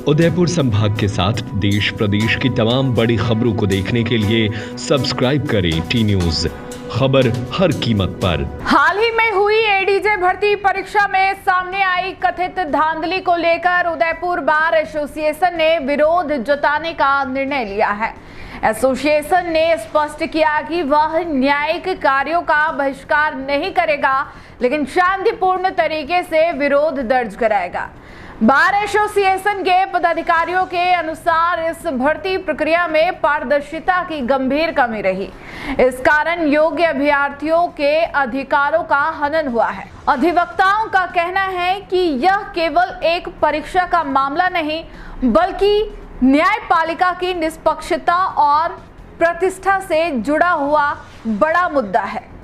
उदयपुर संभाग के साथ देश प्रदेश की तमाम बड़ी खबरों को देखने के लिए सब्सक्राइब करें टी न्यूज़, खबर हर कीमत पर। हाल ही में हुई एडीजे भर्ती परीक्षा में सामने आई कथित धांधली को लेकर उदयपुर बार एसोसिएशन ने विरोध जताने का निर्णय लिया है। एसोसिएशन ने स्पष्ट किया कि वह न्यायिक कार्यों का बहिष्कार नहीं करेगा, लेकिन शांतिपूर्ण तरीके से विरोध दर्ज कराएगा। बार एसोसिएशन के पदाधिकारियों के अनुसार इस भर्ती प्रक्रिया में पारदर्शिता की गंभीर कमी रही। इस कारण योग्य अभ्यर्थियों के अधिकारों का हनन हुआ है। अधिवक्ताओं का कहना है कि यह केवल एक परीक्षा का मामला नहीं, बल्कि न्यायपालिका की निष्पक्षता और प्रतिष्ठा से जुड़ा हुआ बड़ा मुद्दा है।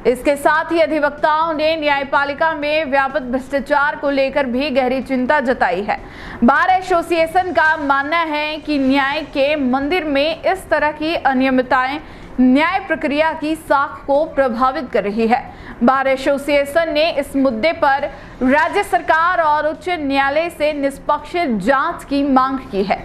इसके साथ ही अधिवक्ताओं ने न्यायपालिका में व्यापक भ्रष्टाचार को लेकर भी गहरी चिंता जताई है। बार एसोसिएशन का मानना है कि न्याय के मंदिर में इस तरह की अनियमितताएं न्याय प्रक्रिया की साख को प्रभावित कर रही है। बार एसोसिएशन ने इस मुद्दे पर राज्य सरकार और उच्च न्यायालय से निष्पक्ष जांच की मांग की है।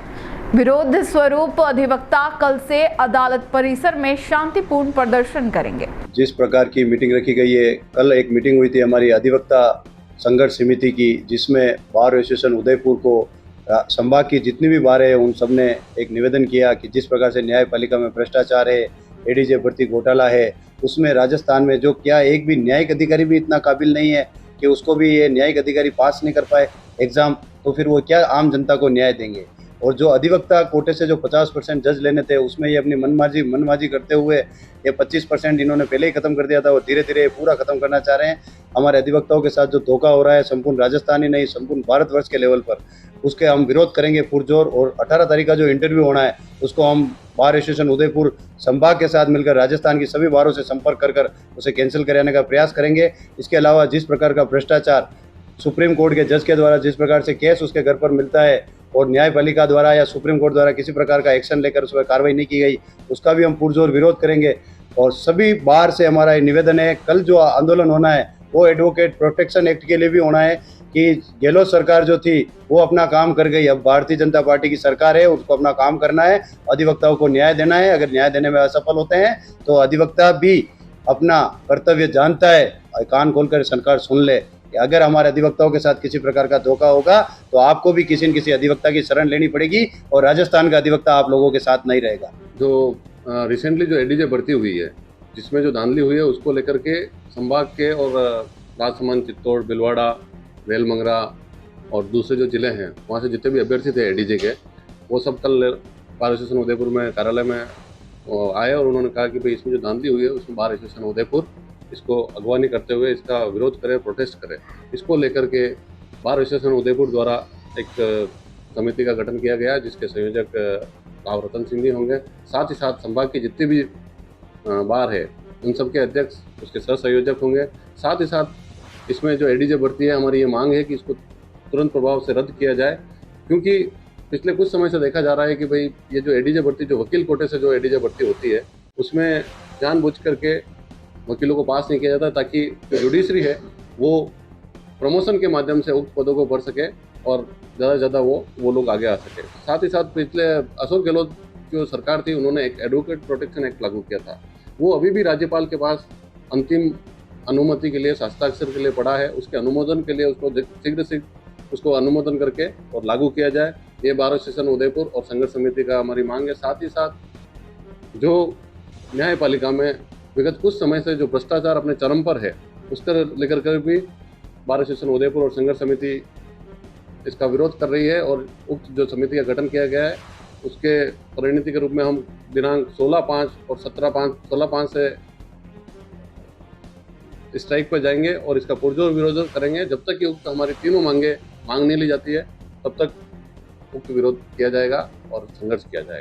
विरोध स्वरूप अधिवक्ता कल से अदालत परिसर में शांतिपूर्ण प्रदर्शन करेंगे। जिस प्रकार की मीटिंग रखी गई है, कल एक मीटिंग हुई थी हमारी अधिवक्ता संघर्ष समिति की, जिसमें बार एसोसिएशन उदयपुर को संभाग की जितनी भी बार है उन सब ने एक निवेदन किया कि जिस प्रकार से न्यायपालिका में भ्रष्टाचार है, एडीजे भर्ती घोटाला है, उसमें राजस्थान में जो क्या एक भी न्यायिक अधिकारी भी इतना काबिल नहीं है कि उसको भी ये न्यायिक अधिकारी पास नहीं कर पाए एग्जाम, तो फिर वो क्या आम जनता को न्याय देंगे। और जो अधिवक्ता कोटे से जो 50% जज लेने थे, उसमें ये अपनी मनमाजी करते हुए ये 25% इन्होंने पहले ही खत्म कर दिया था और धीरे धीरे पूरा खत्म करना चाह रहे हैं। हमारे अधिवक्ताओं के साथ जो धोखा हो रहा है संपूर्ण राजस्थान ही नहीं, संपूर्ण भारतवर्ष के लेवल पर, उसके हम विरोध करेंगे पुरजोर। और 18 तारीख का जो इंटरव्यू होना है उसको हम बार एसोसिएशन उदयपुर संभाग के साथ मिलकर राजस्थान की सभी बारों से संपर्क कर उसे कैंसिल कराने का प्रयास करेंगे। इसके अलावा जिस प्रकार का भ्रष्टाचार सुप्रीम कोर्ट के जज के द्वारा जिस प्रकार से केस उसके घर पर मिलता है और न्यायपालिका द्वारा या सुप्रीम कोर्ट द्वारा किसी प्रकार का एक्शन लेकर उस पर कार्रवाई नहीं की गई, उसका भी हम पुरजोर विरोध करेंगे। और सभी बार से हमारा निवेदन है, कल जो आंदोलन होना है वो एडवोकेट प्रोटेक्शन एक्ट के लिए भी होना है कि गहलोत सरकार जो थी वो अपना काम कर गई, अब भारतीय जनता पार्टी की सरकार है, उसको अपना काम करना है, अधिवक्ताओं को न्याय देना है। अगर न्याय देने में असफल होते हैं तो अधिवक्ता भी अपना कर्तव्य जानता है, कान खोलकर सरकार सुन ले कि अगर हमारे अधिवक्ताओं के साथ किसी प्रकार का धोखा होगा तो आपको भी किसी न किसी अधिवक्ता की शरण लेनी पड़ेगी और राजस्थान का अधिवक्ता आप लोगों के साथ नहीं रहेगा। जो रिसेंटली जो एडीजे भर्ती हुई है, जिसमें जो धांधली हुई है, उसको लेकर के संभाग के और राजसमंद, चित्तौड़, भीलवाड़ा, बेलमंगरा और दूसरे जो जिले हैं वहाँ से जितने भी अभ्यर्थी थे एडीजे के, वो सब कल बार एसोसिएशन उदयपुर में कार्यालय में आए और उन्होंने कहा कि भाई इसमें जो धांधली हुई है उसमें बार एसोसिएशन उदयपुर इसको अगवानी करते हुए इसका विरोध करे, प्रोटेस्ट करे। इसको लेकर के बार एसोसिएशन उदयपुर द्वारा एक समिति का गठन किया गया, जिसके संयोजक राव रतन सिंह जी होंगे। साथ ही साथ संभाग के जितने भी बार है उन सब के अध्यक्ष उसके सह संयोजक होंगे। साथ ही साथ इसमें जो एडीजे भर्ती है, हमारी ये मांग है कि इसको तुरंत प्रभाव से रद्द किया जाए, क्योंकि पिछले कुछ समय से देखा जा रहा है कि भाई ये जो एडीजे भर्ती, जो वकील कोटे से जो एडीजे भर्ती होती है, उसमें जानबूझ करके वकीलों को पास नहीं किया जाता ताकि जो जुडिशरी है वो प्रमोशन के माध्यम से उक्त पदों को भर सके और ज़्यादा से ज़्यादा वो लोग आगे आ सके। साथ ही साथ पिछले अशोक गहलोत जो सरकार थी, उन्होंने एक एडवोकेट प्रोटेक्शन एक्ट लागू किया था, वो अभी भी राज्यपाल के पास अंतिम अनुमति के लिए, हस्ताक्षर के लिए पड़ा है। उसके अनुमोदन के लिए उसको शीघ्र से उसको अनुमोदन करके और लागू किया जाए, ये बार एसोसिएशन उदयपुर और संघर्ष समिति का हमारी मांग है। साथ ही साथ जो न्यायपालिका में विगत कुछ समय से जो भ्रष्टाचार अपने चरम पर है, उसको लेकर कर भी बार एसोसिएशन उदयपुर और संघर्ष समिति इसका विरोध कर रही है। और उक्त जो समिति का गठन किया गया है उसके परिणति के रूप में हम दिनांक 16/5 और 16/5 से स्ट्राइक पर जाएंगे और इसका पुरजोर विरोध करेंगे। जब तक कि उक्त हमारी तीनों मांग नहीं ली जाती है, तब तक उक्त विरोध किया जाएगा और संघर्ष किया जाएगा।